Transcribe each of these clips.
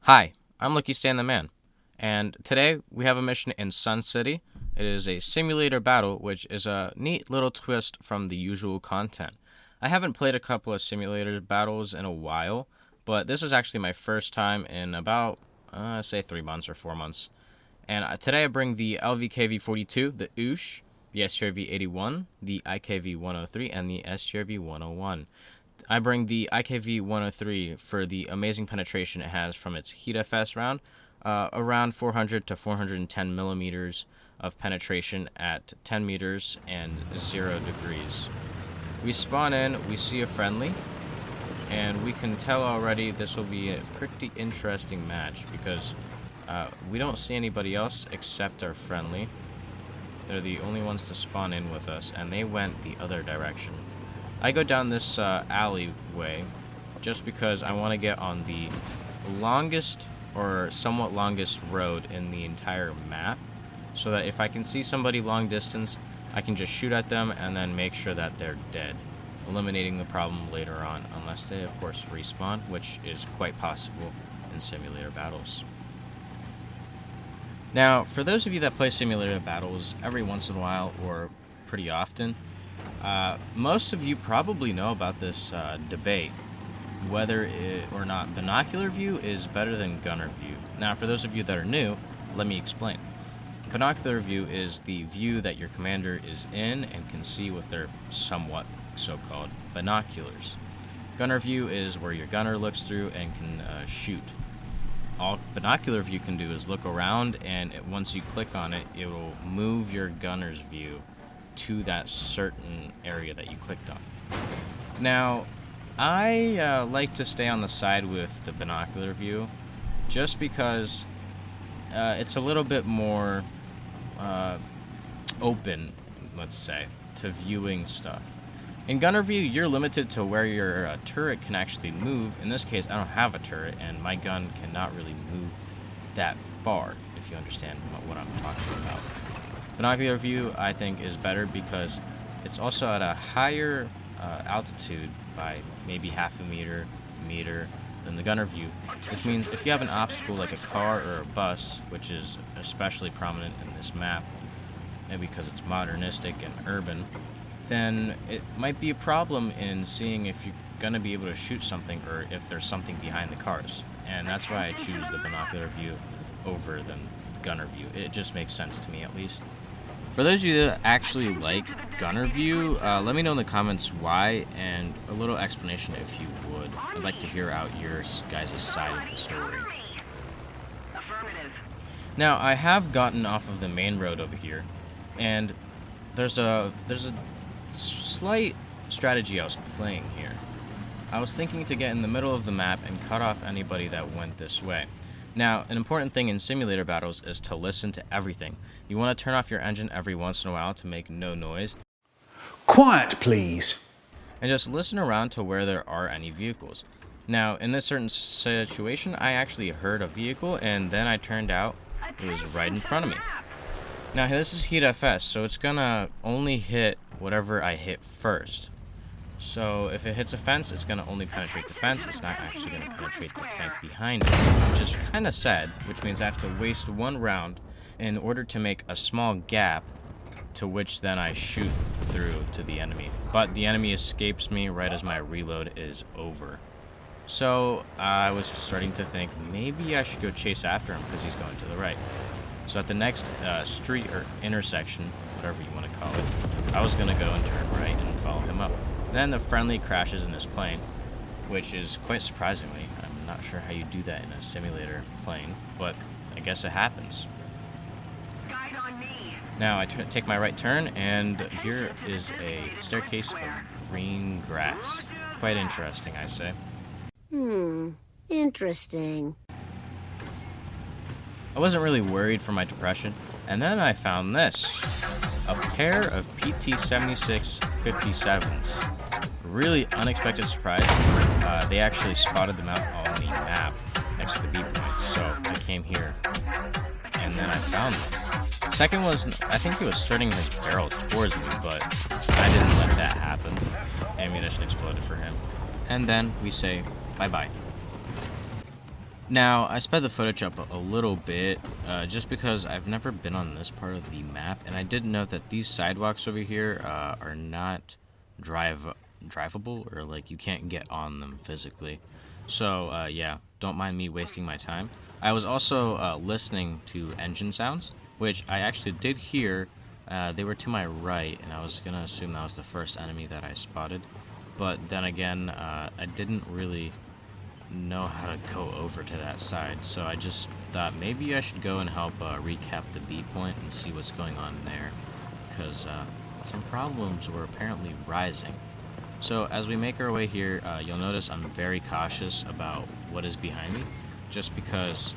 Hi, I'm Lucky Stan the Man, and today we have a mission in Sun City. It is a simulator battle, which is a neat little twist from the usual content. I haven't played a couple of simulator battles in a while, but this is actually my first time in about, say, 3 months or 4 months. And today I bring the LVKV-42, the OOSH, the STRV-81, the IKV-103, and the STRV-101. I bring the IKV-103 for the amazing penetration it has from its Heat FS round, around 400 to 410 millimeters of penetration at 10 meters and 0 degrees. We spawn in, we see a friendly, and we can tell already this will be a pretty interesting match because we don't see anybody else except our friendly. They're the only ones to spawn in with us, and they went the other direction. I go down this alleyway just because I want to get on the longest or somewhat longest road in the entire map, so that if I can see somebody long distance, I can just shoot at them and then make sure that they're dead, eliminating the problem later on, unless they of course respawn, which is quite possible in simulator battles. Now, for those of you that play simulator battles every once in a while or pretty often, most of you probably know about this debate, whether or not binocular view is better than gunner view. Now, for those of you that are new, let me explain. Binocular view is the view that your commander is in and can see with their somewhat so-called binoculars. Gunner view is where your gunner looks through and can shoot. All binocular view can do is look around, and once you click on it, it will move your gunner's view to that certain area that you clicked on. Now, I like to stay on the side with the binocular view just because it's a little bit more open, let's say, to viewing stuff. In gunner view, you're limited to where your turret can actually move. In this case, I don't have a turret, and my gun cannot really move that far, if you understand what I'm talking about. Binocular view, I think, is better because it's also at a higher altitude by maybe half a meter than the gunner view, which means if you have an obstacle like a car or a bus, which is especially prominent in this map, and because it's modernistic and urban, then it might be a problem in seeing if you're going to be able to shoot something or if there's something behind the cars. And that's why I choose the binocular view over the gunner view. It just makes sense to me, at least. For those of you that actually like gunner view, let me know in the comments why, and a little explanation if you would. I'd like to hear out your guys' side of the story. Now, I have gotten off of the main road over here, and there's a slight strategy I was playing here. I was thinking to get in the middle of the map and cut off anybody that went this way. Now, an important thing in simulator battles is to listen to everything. You want to turn off your engine every once in a while to make no noise. Quiet, please. And just listen around to where there are any vehicles. Now, in this certain situation, I actually heard a vehicle, and then I turned out it was right in front of me. Now, this is Heat FS, so it's gonna only hit whatever I hit first. So if it hits a fence, it's going to only penetrate the fence. It's not actually going to penetrate the tank behind it, which is kind of sad, which means I have to waste one round in order to make a small gap to which then I shoot through to the enemy. But the enemy escapes me right as my reload is over. So I was starting to think maybe I should go chase after him because he's going to the right. So at the next street or intersection, whatever you want to call it, I was going to go and turn right and follow him up. Then the friendly crashes in this plane, which is quite surprisingly. I'm not sure how you do that in a simulator plane, but I guess it happens. Now I take my right turn, and here is a staircase of green grass. Quite interesting, I say. Interesting. I wasn't really worried for my depression, and then I found this. A pair of PT-76 57s. Really unexpected surprise. They actually spotted them out on the map next to the beat point, so I came here and then I found them. Second was, I think he was turning his barrel towards me, but I didn't let that happen. Ammunition exploded for him. And then we say bye-bye. Now, I sped the footage up a little bit, just because I've never been on this part of the map, and I did note that these sidewalks over here are not drivable, or like you can't get on them physically. So yeah, don't mind me wasting my time. I was also listening to engine sounds, which I actually did hear. They were to my right, and I was gonna assume that was the first enemy that I spotted. But then again, I didn't really know how to go over to that side, so I just thought maybe I should go and help recap the B point and see what's going on there, because some problems were apparently rising. So as we make our way here, you'll notice I'm very cautious about what is behind me, just because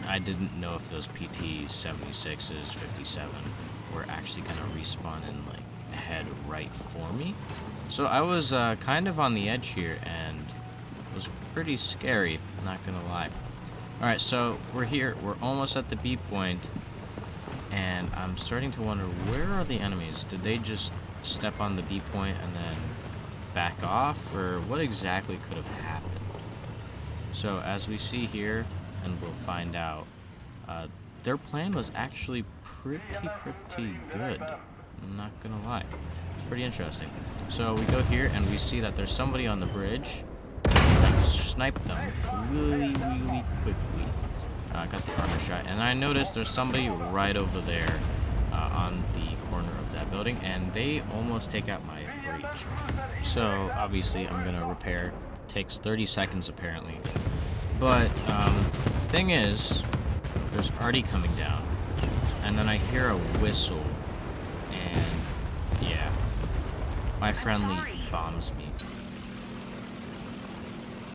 I didn't know if those PT-76s, 57, were actually going to respawn and like head right for me. So I was kind of on the edge here, and it was pretty scary, not gonna lie. Alright, so we're here, we're almost at the B point, and I'm starting to wonder, where are the enemies? Did they just step on the B point and then back off, or what exactly could have happened? So as we see here, and we'll find out, their plan was actually pretty good. I'm not gonna lie. It's pretty interesting. So we go here and we see that there's somebody on the bridge. I snipe them really quickly. Got the armor shot, and I noticed there's somebody right over there on the corner of that building, and they almost take out my breach. So obviously I'm gonna repair. Takes 30 seconds apparently. But thing is, there's Artie coming down, and then I hear a whistle, and yeah, my friendly bombs me